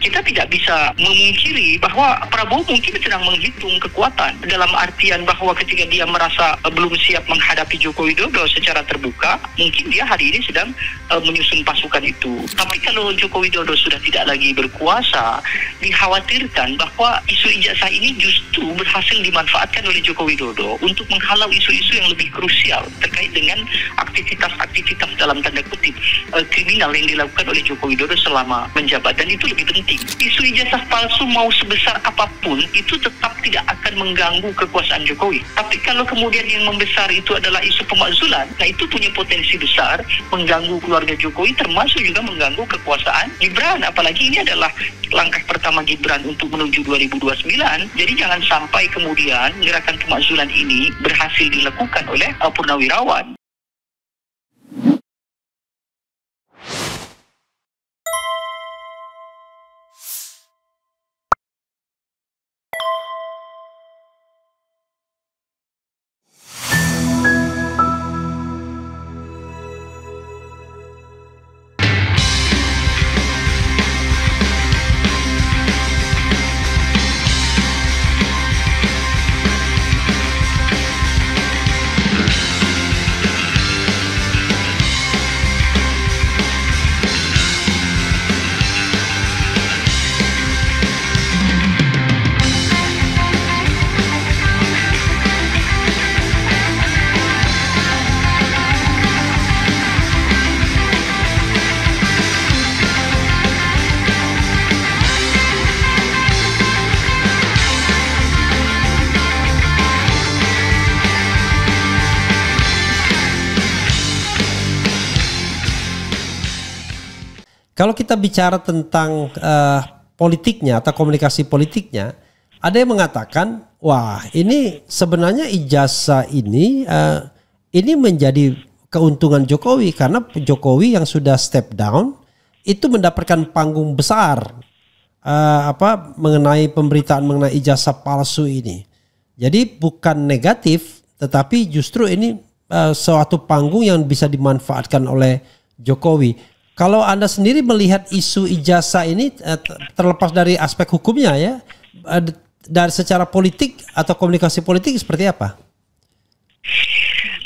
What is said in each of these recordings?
Kita tidak bisa memungkiri bahwa Prabowo mungkin sedang menghitung kekuatan dalam artian bahwa ketika dia merasa belum siap menghadapi Joko Widodo secara terbuka, mungkin dia hari ini sedang menyusun pasukan itu. Tapi kalau Joko Widodo sudah tidak lagi berkuasa, dikhawatirkan bahwa isu ijazah ini justru berhasil dimanfaatkan oleh Joko Widodo untuk menghalau isu-isu yang lebih krusial terkait dengan aktivitas-aktivitas dalam tanda kutip kriminal yang dilakukan oleh Joko Widodo selama menjabat, dan itu lebih penting. Isu ijazah palsu mau sebesar apapun itu tetap tidak akan mengganggu kekuasaan Jokowi. Tapi kalau kemudian yang membesar itu adalah isu pemakzulan, nah itu punya potensi besar mengganggu keluarga Jokowi, termasuk juga mengganggu kekuasaan Gibran. Apalagi ini adalah langkah pertama Gibran untuk menuju 2029. Jadi jangan sampai kemudian gerakan pemakzulan ini berhasil dilakukan oleh Purnawirawan. Kalau kita bicara tentang politiknya atau komunikasi politiknya, ada yang mengatakan, wah ini sebenarnya ijazah ini menjadi keuntungan Jokowi karena Jokowi yang sudah step down itu mendapatkan panggung besar mengenai pemberitaan mengenai ijazah palsu ini. Jadi bukan negatif, tetapi justru ini suatu panggung yang bisa dimanfaatkan oleh Jokowi. Kalau Anda sendiri melihat isu ijazah ini terlepas dari aspek hukumnya ya, dari secara politik atau komunikasi politik seperti apa?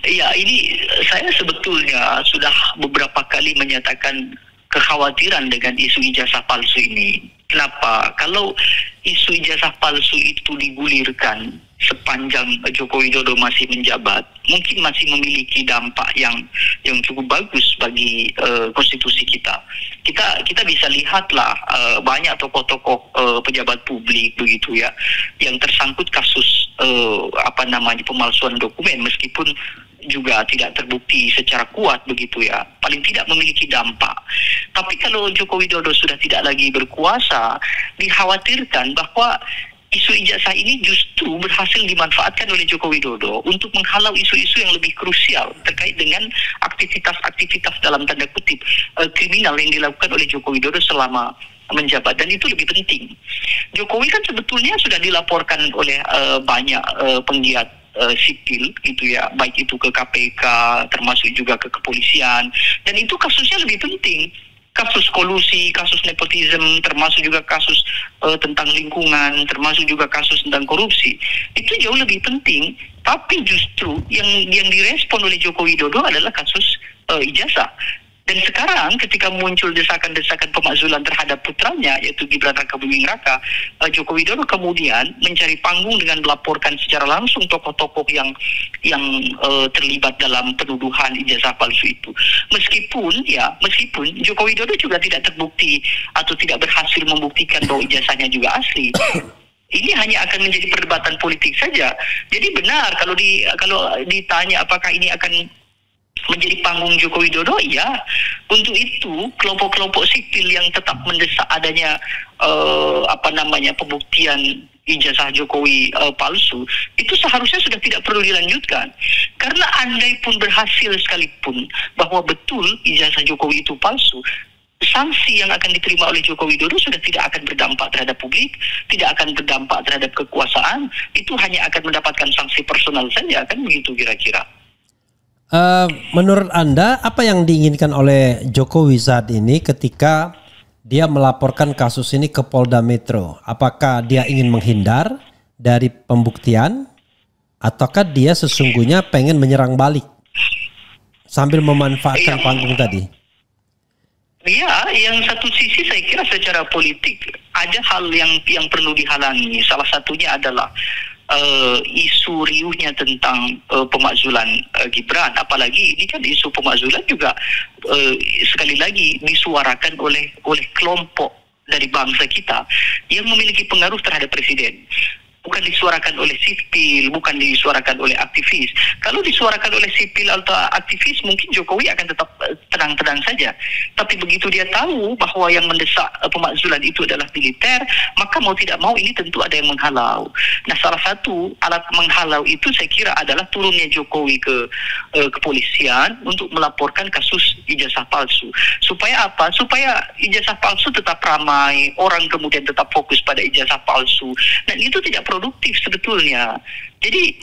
Ya, ini saya sebetulnya sudah beberapa kali menyatakan kekhawatiran dengan isu ijazah palsu ini. Kenapa? Kalau isu ijazah palsu itu digulirkan sepanjang Joko Widodo masih menjabat, mungkin masih memiliki dampak yang cukup bagus bagi konstitusi kita. Kita bisa lihatlah banyak tokoh-tokoh pejabat publik begitu ya yang tersangkut kasus pemalsuan dokumen, meskipun juga tidak terbukti secara kuat begitu ya, paling tidak memiliki dampak. Tapi kalau Joko Widodo sudah tidak lagi berkuasa, dikhawatirkan bahwa isu ijazah ini justru berhasil dimanfaatkan oleh Joko Widodo untuk menghalau isu-isu yang lebih krusial terkait dengan aktivitas-aktivitas dalam tanda kutip kriminal yang dilakukan oleh Joko Widodo selama menjabat, dan itu lebih penting. Jokowi kan sebetulnya sudah dilaporkan oleh banyak penggiat sipil gitu ya, baik itu ke KPK termasuk juga ke kepolisian, dan itu kasusnya lebih penting. Kasus kolusi, kasus nepotisme, termasuk juga kasus tentang lingkungan, termasuk juga kasus tentang korupsi. Itu jauh lebih penting, tapi justru yang direspon oleh Joko Widodo adalah kasus ijazah. Dan sekarang ketika muncul desakan-desakan pemakzulan terhadap putranya yaitu Gibran Rakabuming Raka, Joko Widodo kemudian mencari panggung dengan melaporkan secara langsung tokoh-tokoh yang terlibat dalam penuduhan ijazah palsu itu. Meskipun Joko Widodo juga tidak terbukti atau tidak berhasil membuktikan bahwa ijazahnya juga asli. Ini hanya akan menjadi perdebatan politik saja. Jadi benar kalau ditanya apakah ini akan menjadi panggung Joko Widodo, ya. Untuk itu kelompok-kelompok sipil yang tetap mendesak adanya pembuktian ijazah Jokowi palsu itu seharusnya sudah tidak perlu dilanjutkan, karena andai pun berhasil sekalipun bahwa betul ijazah Jokowi itu palsu, sanksi yang akan diterima oleh Joko Widodo sudah tidak akan berdampak terhadap publik, tidak akan berdampak terhadap kekuasaan, itu hanya akan mendapatkan sanksi personal saja, kan begitu kira-kira. Menurut Anda apa yang diinginkan oleh Jokowi saat ini ketika dia melaporkan kasus ini ke Polda Metro. Apakah dia ingin menghindar dari pembuktian ataukah dia sesungguhnya pengen menyerang balik sambil memanfaatkan panggung tadi? Ya, yang satu sisi saya kira secara politik ada hal yang perlu dihalangi. Salah satunya adalah isu riuhnya tentang pemakzulan Gibran. Apalagi ini kan isu pemakzulan juga sekali lagi disuarakan oleh kelompok dari bangsa kita yang memiliki pengaruh terhadap presiden. Bukan disuarakan oleh sipil, bukan disuarakan oleh aktivis. Kalau disuarakan oleh sipil atau aktivis, mungkin Jokowi akan tetap tenang-tenang saja. Tapi begitu dia tahu bahwa yang mendesak pemakzulan itu adalah militer, maka mau tidak mau ini tentu ada yang menghalau. Nah, salah satu alat menghalau itu saya kira adalah turunnya Jokowi ke kepolisian untuk melaporkan kasus ijazah palsu. Supaya apa? Supaya ijazah palsu tetap ramai, orang kemudian tetap fokus pada ijazah palsu. Dan itu tidak produktif sebetulnya. Jadi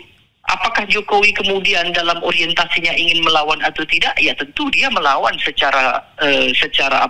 apakah Jokowi kemudian dalam orientasinya ingin melawan atau tidak? Ya tentu dia melawan secara secara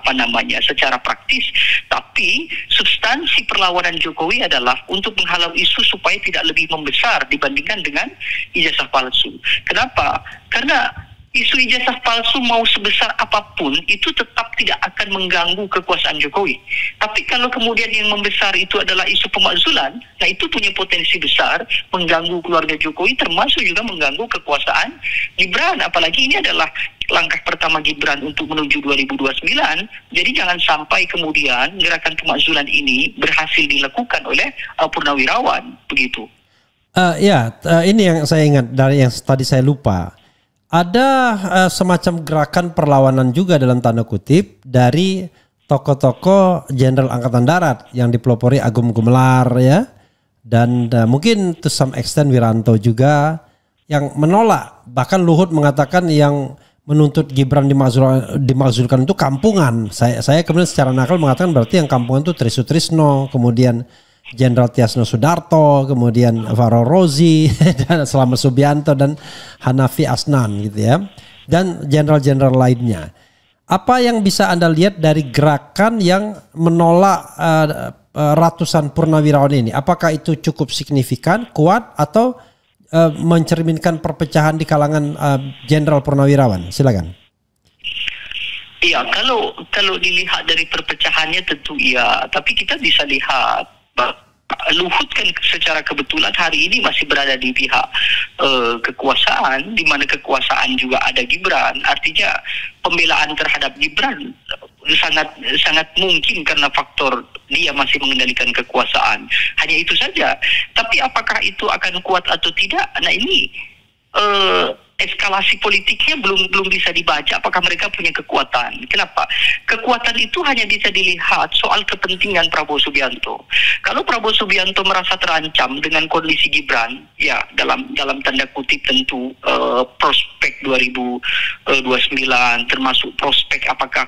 praktis. Tapi substansi perlawanan Jokowi adalah untuk menghalau isu supaya tidak lebih membesar dibandingkan dengan ijazah palsu. Kenapa? Karena isu ijazah palsu mau sebesar apapun itu tetap tidak akan mengganggu kekuasaan Jokowi. Tapi kalau kemudian yang membesar itu adalah isu pemakzulan, nah itu punya potensi besar mengganggu keluarga Jokowi, termasuk juga mengganggu kekuasaan Gibran. Apalagi ini adalah langkah pertama Gibran untuk menuju 2029. Jadi jangan sampai kemudian gerakan pemakzulan ini berhasil dilakukan oleh Purnawirawan, begitu. Ini yang saya ingat dari yang tadi saya lupa. Ada semacam gerakan perlawanan juga dalam tanda kutip dari tokoh-tokoh Jenderal Angkatan Darat yang dipelopori Agung Gumelar ya, dan mungkin to some extent Wiranto juga yang menolak. Bahkan Luhut mengatakan yang menuntut Gibran dimaksudkan itu kampungan. Saya kemudian secara nakal mengatakan berarti yang kampungan itu Trisutrisno, kemudian Jenderal Tiasno Sudarto, kemudian Faro Rozi, dan Slamet Subianto dan Hanafi Asnan gitu ya, dan jenderal-jenderal lainnya. Apa yang bisa Anda lihat dari gerakan yang menolak ratusan purnawirawan ini? Apakah itu cukup signifikan, kuat, atau mencerminkan perpecahan di kalangan jenderal purnawirawan? Silakan. Iya, kalau dilihat dari perpecahannya tentu iya, tapi kita bisa lihat Luhut kan secara kebetulan hari ini masih berada di pihak kekuasaan, di mana kekuasaan juga ada Gibran. Artinya pembelaan terhadap Gibran sangat mungkin karena faktor dia masih mengendalikan kekuasaan. Hanya itu saja. Tapi apakah itu akan kuat atau tidak? Nah ini eskalasi politiknya belum bisa dibaca apakah mereka punya kekuatan. Kenapa? Kekuatan itu hanya bisa dilihat soal kepentingan Prabowo Subianto. Kalau Prabowo Subianto merasa terancam dengan kondisi Gibran, ya dalam tanda kutip tentu prospek 2029 termasuk prospek apakah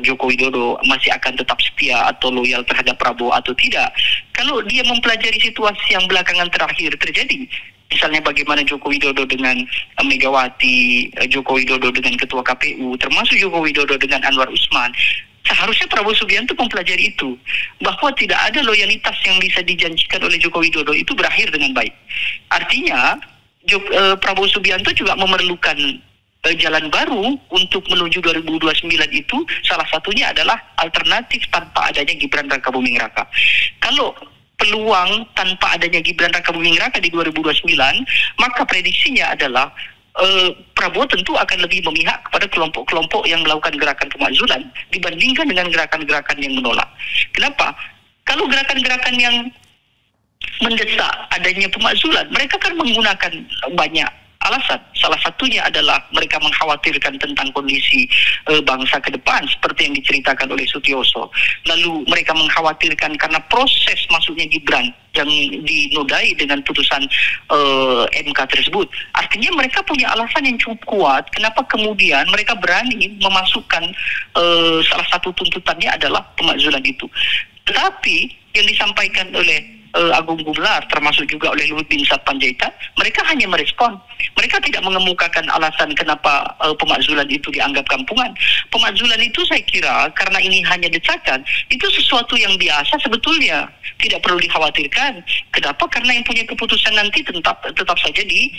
Joko Widodo masih akan tetap setia atau loyal terhadap Prabowo atau tidak. Kalau dia mempelajari situasi yang belakangan terakhir terjadi, misalnya bagaimana Joko Widodo dengan Megawati, Joko Widodo dengan Ketua KPU, termasuk Joko Widodo dengan Anwar Usman, seharusnya Prabowo Subianto mempelajari itu, bahwa tidak ada loyalitas yang bisa dijanjikan oleh Joko Widodo itu berakhir dengan baik. Artinya Prabowo Subianto juga memerlukan jalan baru untuk menuju 2029 itu, salah satunya adalah alternatif tanpa adanya Gibran Rakabuming Raka. Kalau peluang tanpa adanya Gibran Rakabuming Raka di 2029, maka prediksinya adalah Prabowo tentu akan lebih memihak kepada kelompok-kelompok yang melakukan gerakan pemakzulan dibandingkan dengan gerakan-gerakan yang menolak. Kenapa? Kalau gerakan-gerakan yang mendesak adanya pemakzulan, mereka kan menggunakan banyak alasan. Salah satunya adalah mereka mengkhawatirkan tentang kondisi bangsa ke depan seperti yang diceritakan oleh Sutioso. Lalu mereka mengkhawatirkan karena proses masuknya Gibran yang dinodai dengan putusan MK tersebut. Artinya mereka punya alasan yang cukup kuat kenapa kemudian mereka berani memasukkan salah satu tuntutannya adalah pemakzulan itu. Tetapi yang disampaikan oleh Agung Gumelar, termasuk juga oleh Luhut bin Sarpanjaitan, mereka hanya merespon. Mereka tidak mengemukakan alasan kenapa pemakzulan itu dianggap kampungan. Pemakzulan itu saya kira karena ini hanya desakan, itu sesuatu yang biasa sebetulnya, tidak perlu dikhawatirkan. Kenapa? Karena yang punya keputusan nanti tetap saja di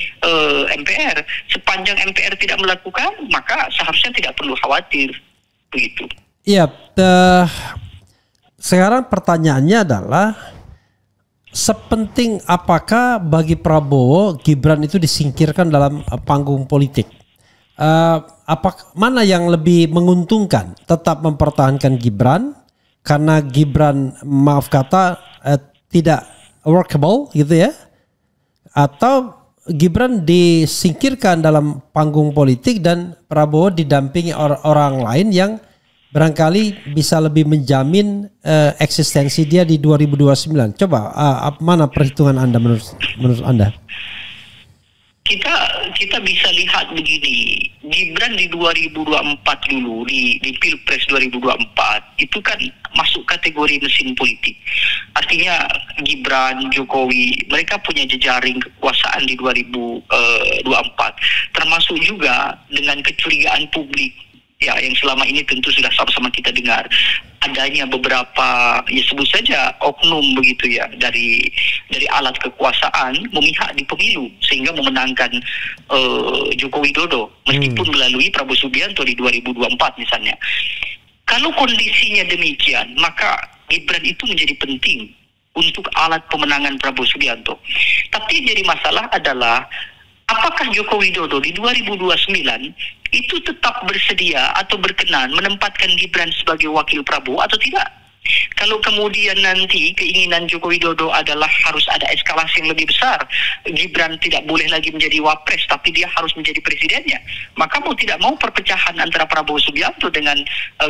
MPR. Sepanjang MPR tidak melakukan, maka seharusnya tidak perlu khawatir. Begitu. Iya, sekarang pertanyaannya adalah sepenting apakah bagi Prabowo Gibran itu disingkirkan dalam panggung politik? Mana yang lebih menguntungkan? Tetap mempertahankan Gibran karena Gibran maaf kata tidak workable gitu ya? Atau Gibran disingkirkan dalam panggung politik dan Prabowo didampingi orang lain yang barangkali bisa lebih menjamin eksistensi dia di 2029. Coba mana perhitungan Anda menurut Anda? Kita bisa lihat begini, Gibran di 2024 dulu di Pilpres 2024 itu kan masuk kategori mesin politik. Artinya Gibran, Jokowi, mereka punya jejaring kekuasaan di 2024, termasuk juga dengan kecurigaan publik ya yang selama ini tentu sudah sama-sama kita dengar adanya beberapa ya sebut saja oknum begitu ya dari alat kekuasaan memihak di pemilu sehingga memenangkan Joko Widodo meskipun melalui Prabowo Subianto di 2024 misalnya. Kalau kondisinya demikian, maka Gibran itu menjadi penting untuk alat pemenangan Prabowo Subianto. Tapi jadi masalah adalah apakah Joko Widodo di 2029 itu tetap bersedia atau berkenan menempatkan Gibran sebagai wakil Prabowo atau tidak? Kalau kemudian nanti keinginan Joko Widodo adalah harus ada eskalasi yang lebih besar, Gibran tidak boleh lagi menjadi wapres, tapi dia harus menjadi presidennya, maka mau tidak mau perpecahan antara Prabowo Subianto dengan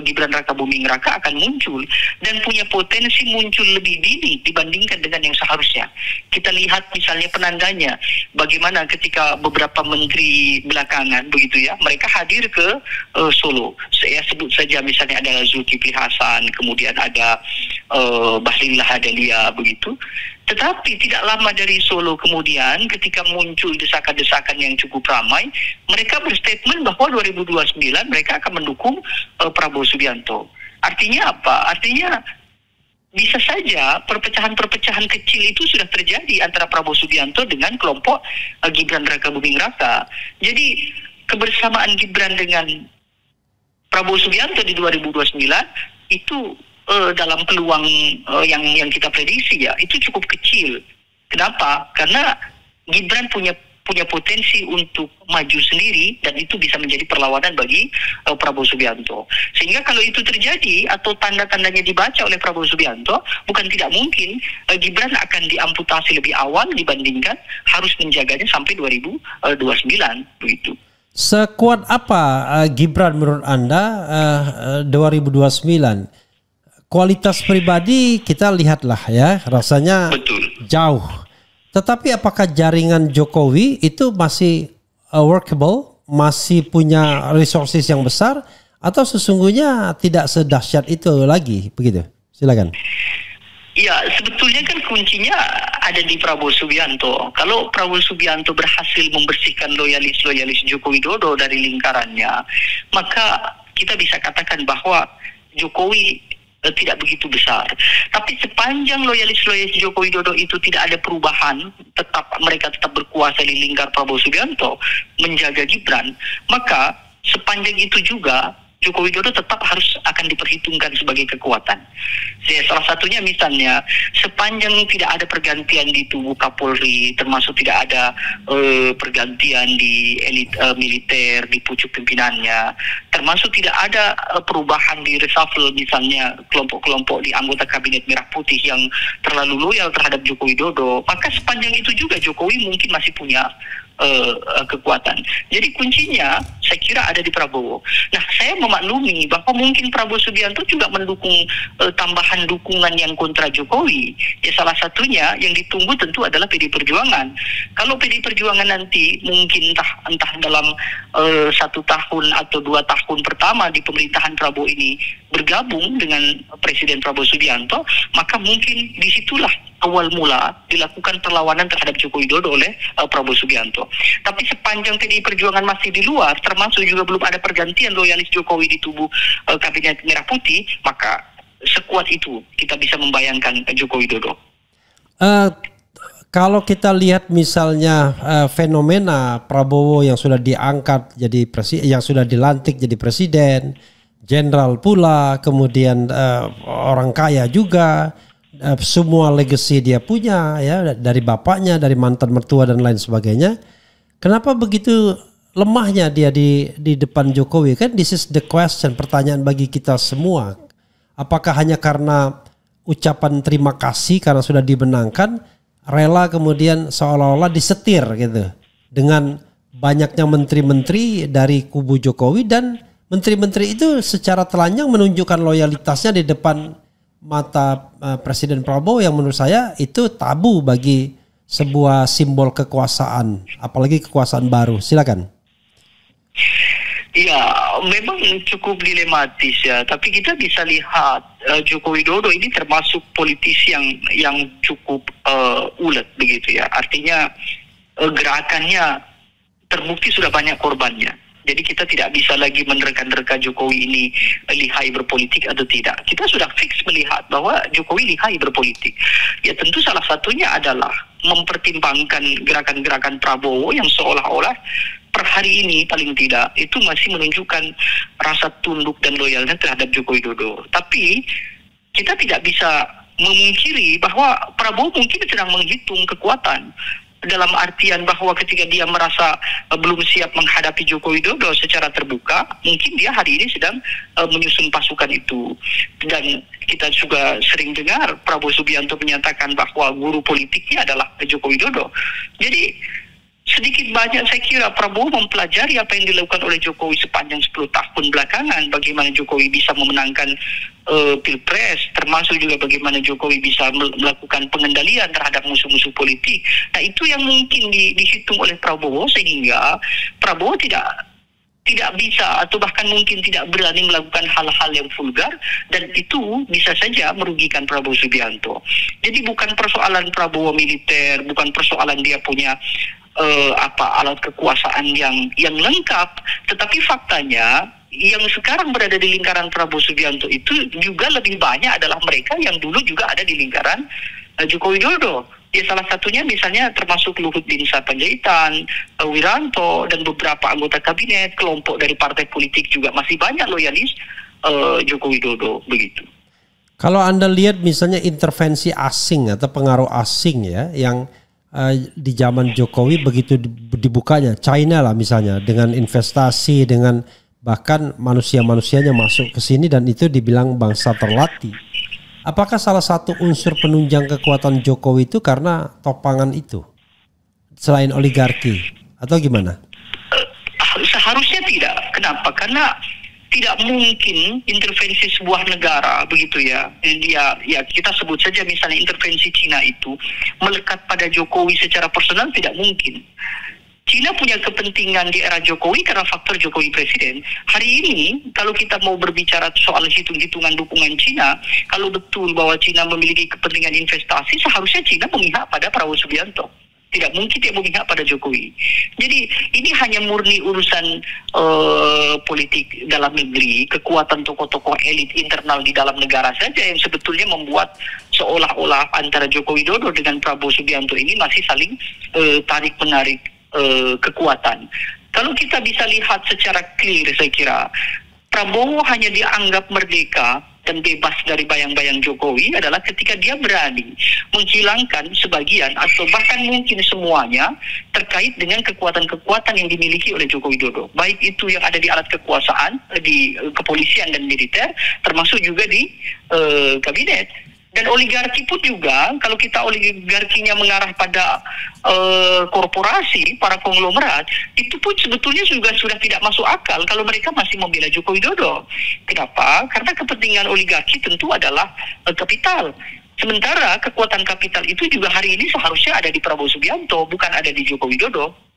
Gibran Raka Buming Raka akan muncul dan punya potensi muncul lebih dini dibandingkan dengan yang seharusnya. Kita lihat misalnya penandanya, bagaimana ketika beberapa menteri belakangan begitu ya, mereka hadir ke Solo. Saya sebut saja misalnya ada Zulkifli Hasan, kemudian ada Bahlil Lahadalia begitu. Tetapi tidak lama dari Solo kemudian ketika muncul desakan-desakan yang cukup ramai, mereka berstatement bahwa 2029 mereka akan mendukung Prabowo Subianto. Artinya apa? Artinya bisa saja perpecahan-perpecahan kecil itu sudah terjadi antara Prabowo Subianto dengan kelompok Gibran Raka Buming Raka. Jadi kebersamaan Gibran dengan Prabowo Subianto di 2029 itu dalam peluang yang kita prediksi ya itu cukup kecil. Kenapa? Karena Gibran punya potensi untuk maju sendiri dan itu bisa menjadi perlawanan bagi Prabowo Subianto. Sehingga kalau itu terjadi atau tanda-tandanya dibaca oleh Prabowo Subianto, bukan tidak mungkin Gibran akan diamputasi lebih awal dibandingkan harus menjaganya sampai 2029 begitu. Sekuat apa Gibran menurut Anda 2029? Kualitas pribadi kita lihatlah ya, rasanya betul jauh. Tetapi apakah jaringan Jokowi itu masih workable, masih punya resources yang besar, atau sesungguhnya tidak sedahsyat itu lagi? Begitu. Silakan. Ya, sebetulnya kan kuncinya ada di Prabowo Subianto. Kalau Prabowo Subianto berhasil membersihkan loyalis Joko Widodo dari lingkarannya, maka kita bisa katakan bahwa Jokowi tidak begitu besar. Tapi sepanjang loyalis Joko Widodo itu tidak ada perubahan, mereka tetap berkuasa di lingkar Prabowo Subianto, menjaga Gibran, maka sepanjang itu juga Joko Widodo tetap akan diperhitungkan sebagai kekuatan. Salah satunya misalnya sepanjang tidak ada pergantian di tubuh Kapolri, termasuk tidak ada pergantian di elit militer, di pucuk pimpinannya, termasuk tidak ada perubahan di reshuffle misalnya kelompok-kelompok di anggota kabinet Merah Putih yang terlalu loyal terhadap Joko Widodo, maka sepanjang itu juga Jokowi mungkin masih punya kekuatan. Jadi kuncinya saya kira ada di Prabowo. Nah, saya memaklumi bahwa mungkin Prabowo Subianto juga mendukung tambahan dukungan yang kontra Jokowi. Ya salah satunya yang ditunggu tentu adalah PD Perjuangan. Kalau PD Perjuangan nanti mungkin entah dalam 1 tahun atau 2 tahun pertama di pemerintahan Prabowo ini bergabung dengan Presiden Prabowo Subianto, maka mungkin disitulah awal mula dilakukan perlawanan terhadap Joko Widodo oleh Prabowo Subianto. Tapi sepanjang PDI Perjuangan masih di luar, termasuk juga belum ada pergantian loyalis Jokowi di tubuh Kabinet Merah Putih, maka sekuat itu kita bisa membayangkan Joko Widodo. Kalau kita lihat misalnya fenomena Prabowo yang sudah diangkat jadi presiden, yang sudah dilantik jadi presiden, jenderal pula, kemudian orang kaya juga, semua legacy dia punya ya, dari bapaknya, dari mantan mertua dan lain sebagainya. Kenapa begitu lemahnya dia di depan Jokowi? Kan this is the question, pertanyaan bagi kita semua. Apakah hanya karena ucapan terima kasih karena sudah dimenangkan, rela kemudian seolah-olah disetir gitu dengan banyaknya menteri-menteri dari kubu Jokowi, dan menteri-menteri itu secara telanjang menunjukkan loyalitasnya di depan mata Presiden Prabowo, yang menurut saya itu tabu bagi sebuah simbol kekuasaan, apalagi kekuasaan baru. Silakan. Ya, memang cukup dilematis ya. Tapi kita bisa lihat Joko Widodo ini termasuk politisi yang cukup ulet begitu ya. Artinya gerakannya terbukti sudah banyak korbannya. Jadi kita tidak bisa lagi menerka-nerka Jokowi ini lihai berpolitik atau tidak. Kita sudah fix melihat bahwa Jokowi lihai berpolitik. Ya tentu salah satunya adalah mempertimbangkan gerakan-gerakan Prabowo yang seolah-olah per hari ini paling tidak itu masih menunjukkan rasa tunduk dan loyalnya terhadap Joko Widodo. Tapi kita tidak bisa memungkiri bahwa Prabowo mungkin sedang menghitung kekuatan, dalam artian bahwa ketika dia merasa belum siap menghadapi Joko Widodo secara terbuka, mungkin dia hari ini sedang menyusun pasukan itu. Dan kita juga sering dengar Prabowo Subianto menyatakan bahwa guru politiknya adalah Joko Widodo. Jadi sedikit banyak saya kira Prabowo mempelajari apa yang dilakukan oleh Jokowi sepanjang 10 tahun belakangan, bagaimana Jokowi bisa memenangkan Pilpres, termasuk juga bagaimana Jokowi bisa melakukan pengendalian terhadap musuh-musuh politik. Nah itu yang mungkin dihitung oleh Prabowo, sehingga Prabowo tidak bisa atau bahkan mungkin tidak berani melakukan hal-hal yang vulgar, dan itu bisa saja merugikan Prabowo Subianto. Jadi bukan persoalan Prabowo militer, bukan persoalan dia punya alat kekuasaan yang lengkap, tetapi faktanya yang sekarang berada di lingkaran Prabowo Subianto itu juga lebih banyak adalah mereka yang dulu juga ada di lingkaran Joko Widodo. Ya salah satunya misalnya termasuk Luhut bin Sarpanjaitan, Wiranto, dan beberapa anggota kabinet, kelompok dari partai politik juga masih banyak loyalis Joko Widodo begitu. Kalau Anda lihat misalnya intervensi asing atau pengaruh asing ya, yang di zaman Jokowi begitu dibukanya, China lah misalnya, dengan investasi, dengan bahkan manusia-manusianya masuk ke sini, dan itu dibilang bangsa terlatih. Apakah salah satu unsur penunjang kekuatan Jokowi itu karena topangan itu, selain oligarki, atau gimana? Seharusnya tidak. Kenapa? Karena tidak mungkin intervensi sebuah negara begitu ya. Ya kita sebut saja misalnya intervensi Cina itu melekat pada Jokowi secara personal, tidak mungkin. Cina punya kepentingan di era Jokowi karena faktor Jokowi presiden. Hari ini kalau kita mau berbicara soal hitung-hitungan dukungan Cina, kalau betul bahwa Cina memiliki kepentingan investasi, seharusnya Cina memihak pada Prabowo Subianto. Tidak mungkin dia memihak pada Jokowi. Jadi ini hanya murni urusan politik dalam negeri, kekuatan tokoh-tokoh elit internal di dalam negara saja yang sebetulnya membuat seolah-olah antara Joko Widodo dengan Prabowo Subianto ini masih saling tarik-menarik kekuatan. Kalau kita bisa lihat secara clear, saya kira Prabowo hanya dianggap merdeka dan bebas dari bayang-bayang Jokowi adalah ketika dia berani menghilangkan sebagian atau bahkan mungkin semuanya terkait dengan kekuatan-kekuatan yang dimiliki oleh Joko Widodo. Baik itu yang ada di alat kekuasaan, di kepolisian dan militer, termasuk juga di kabinet. Dan oligarki pun juga, kalau kita oligarkinya mengarah pada korporasi, para konglomerat, itu pun sebetulnya juga sudah tidak masuk akal kalau mereka masih membela Joko Widodo. Kenapa? Karena kepentingan oligarki tentu adalah kapital. Sementara kekuatan kapital itu juga hari ini seharusnya ada di Prabowo Subianto, bukan ada di Joko Widodo.